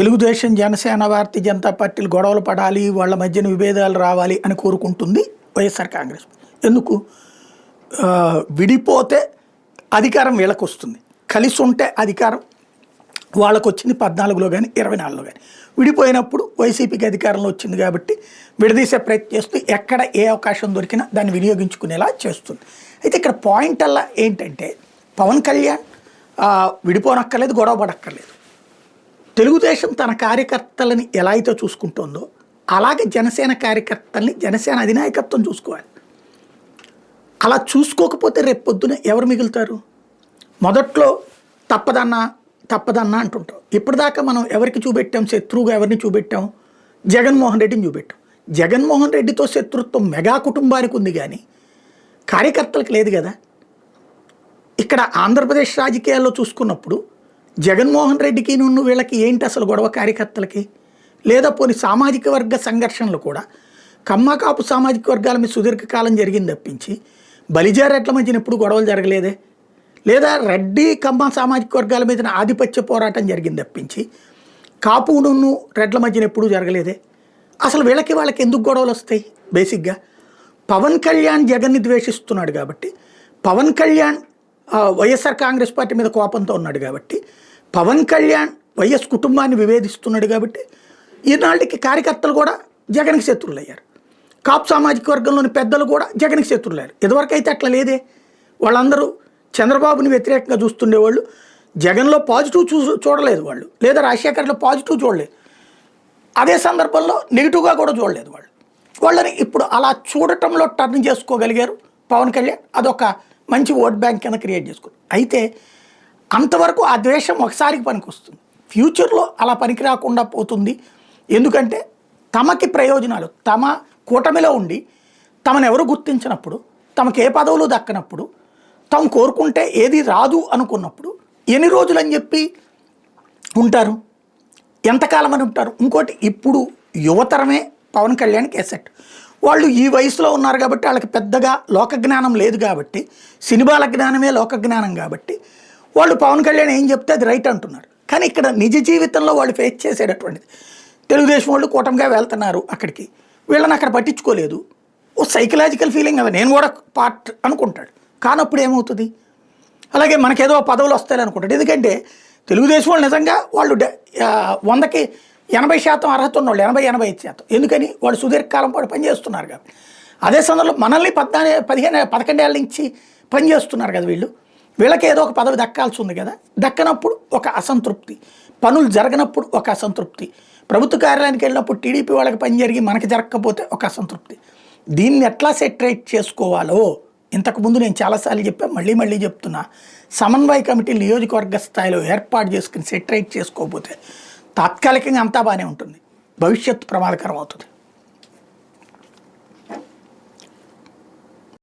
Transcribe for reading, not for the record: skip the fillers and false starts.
తెలుగుదేశం, జనసేన, భారతీయ జనతా పార్టీలు గొడవలు పడాలి, వాళ్ళ మధ్యన విభేదాలు రావాలి అని కోరుకుంటుంది వైఎస్ఆర్ కాంగ్రెస్. ఎందుకు? విడిపోతే అధికారం వీళ్ళకు వస్తుంది, కలిసి ఉంటే అధికారం వాళ్ళకు వచ్చింది 14లో కానీ 24లో కానీ. విడిపోయినప్పుడు వైసీపీకి అధికారంలో వచ్చింది కాబట్టి విడదీసే ప్రయత్నం చేస్తూ ఎక్కడ ఏ అవకాశం దొరికినా దాన్ని వినియోగించుకునేలా చేస్తుంది. అయితే ఇక్కడ పాయింట్ అలా ఏంటంటే పవన్ కళ్యాణ్ విడిపోనక్కర్లేదు, గొడవ పడక్కర్లేదు. తెలుగుదేశం తన కార్యకర్తలని ఎలా అయితే చూసుకుంటుందో అలాగే జనసేన కార్యకర్తల్ని జనసేన అధినాయకత్వం చూసుకోవాలి. అలా చూసుకోకపోతే రేపు పొద్దున ఎవరు మిగులుతారు? మొదట్లో తప్పదన్నా అంటుంటాం. ఇప్పటిదాకా మనం ఎవరికి చూపెట్టాం? శత్రువుగా ఎవరిని చూపెట్టాం? జగన్మోహన్ రెడ్డిని చూపెట్టాం. జగన్మోహన్ రెడ్డితో శత్రుత్వం మెగా కుటుంబానికి ఉంది కానీ కార్యకర్తలకు లేదు కదా. ఇక్కడ ఆంధ్రప్రదేశ్ రాజకీయాల్లో చూసుకున్నప్పుడు జగన్మోహన్ రెడ్డికి నువ్వు వీళ్ళకి ఏంటి అసలు గొడవ కార్యకర్తలకి? లేదా పోనీ సామాజిక వర్గ సంఘర్షణలు కూడా కమ్మ కాపు సామాజిక వర్గాల మీద సుదీర్ఘకాలం జరిగింది తప్పించి బలిజా రెడ్ల మధ్యన ఎప్పుడు గొడవలు జరగలేదే. లేదా రెడ్డి కమ్మ సామాజిక వర్గాల మీద ఆధిపత్య పోరాటం జరిగింది తప్పించి కాపును రెడ్ల మధ్యన ఎప్పుడూ జరగలేదే. అసలు వాళ్ళకి ఎందుకు గొడవలు వస్తాయి? బేసిక్గా పవన్ కళ్యాణ్ జగన్ని ద్వేషిస్తున్నాడు కాబట్టి, పవన్ కళ్యాణ్ వైఎస్ఆర్ కాంగ్రెస్ పార్టీ మీద కోపంతో ఉన్నాడు కాబట్టి, పవన్ కళ్యాణ్ వైఎస్ కుటుంబాన్ని విభేదిస్తున్నాడు కాబట్టి ఈనాటికి కార్యకర్తలు కూడా జగన్కి శత్రువులు అయ్యారు. కాపు సామాజిక వర్గంలోని పెద్దలు కూడా జగన్కి శత్రువులు అయ్యారు. ఇదివరకు అయితే అట్లా లేదే. వాళ్ళందరూ చంద్రబాబుని వ్యతిరేకంగా చూస్తుండేవాళ్ళు. జగన్లో పాజిటివ్ చూడలేదు వాళ్ళు, లేదా రాజశేఖర్లో పాజిటివ్ చూడలేదు. అదే సందర్భంలో నెగిటివ్గా కూడా చూడలేదు వాళ్ళు. వాళ్ళని ఇప్పుడు అలా చూడటంలో టర్న్ చేసుకోగలిగారు పవన్ కళ్యాణ్. అదొక మంచి ఓట్ బ్యాంక్ కింద క్రియేట్ చేసుకుంది. అయితే అంతవరకు ఆ ద్వేషం ఒకసారికి పనికి వస్తుంది, ఫ్యూచర్లో అలా పనికి రాకుండా పోతుంది. ఎందుకంటే తమకి ప్రయోజనాలు, తమ కూటమిలో ఉండి తమను ఎవరు గుర్తించినప్పుడు, తమకు ఏ పదవులు దక్కనప్పుడు, తాము కోరుకుంటే ఏది రాదు అనుకున్నప్పుడు ఎన్ని రోజులు అని చెప్పి ఉంటారు? ఎంతకాలం అని ఉంటారు? ఇంకోటి, ఇప్పుడు యువతరమే పవన్ కళ్యాణ్కి ఎసెట్. వాళ్ళు ఈ వయసులో ఉన్నారు కాబట్టి వాళ్ళకి పెద్దగా లోక జ్ఞానం లేదు కాబట్టి, సినిమాల జ్ఞానమే లోక జ్ఞానం కాబట్టి వాళ్ళు పవన్ కళ్యాణ్ ఏం చెప్తే అది రైట్ అంటున్నారు. కానీ ఇక్కడ నిజ జీవితంలో వాళ్ళు ఫేస్ చేసేటటువంటిది తెలుగుదేశం వాళ్ళు కూటమిగా వెళ్తున్నారు అక్కడికి, వీళ్ళని అక్కడ పట్టించుకోలేదు. ఓ సైకలాజికల్ ఫీలింగ్ అవి నేను కూడా పార్ట్ అనుకుంటాడు. కానప్పుడు ఏమవుతుంది? అలాగే మనకేదో పదవులు వస్తాయని అనుకుంటాడు. ఎందుకంటే తెలుగుదేశం వాళ్ళు నిజంగా వాళ్ళు 100కి 80% అర్హత ఉన్నవాళ్ళు, 80-85%. ఎందుకని? వాళ్ళు సుదీర్ఘకాలం పాటు పనిచేస్తున్నారు కాబట్టి. అదే సందర్భంలో మనల్ని 11 ఏళ్ళ నుంచి పనిచేస్తున్నారు కదా వీళ్ళకి ఏదో ఒక పదవి దక్కాల్సి ఉంది కదా. దక్కనప్పుడు ఒక అసంతృప్తి, పనులు జరగనప్పుడు ఒక అసంతృప్తి, ప్రభుత్వ కార్యాలయానికి వెళ్ళినప్పుడు టీడీపీ వాళ్ళకి పని జరిగి మనకి జరగకపోతే ఒక అసంతృప్తి. దీన్ని ఎట్లా సెటరేట్ చేసుకోవాలో ఇంతకుముందు నేను చాలాసార్లు చెప్పాను, మళ్ళీ చెప్తున్నా. సమన్వయ కమిటీలు నియోజకవర్గ స్థాయిలో ఏర్పాటు చేసుకుని సెటరేట్ చేసుకోకపోతే తాత్కాలికంగా అంతా బాగానే ఉంటుంది, భవిష్యత్తు ప్రమాదకరం అవుతుంది.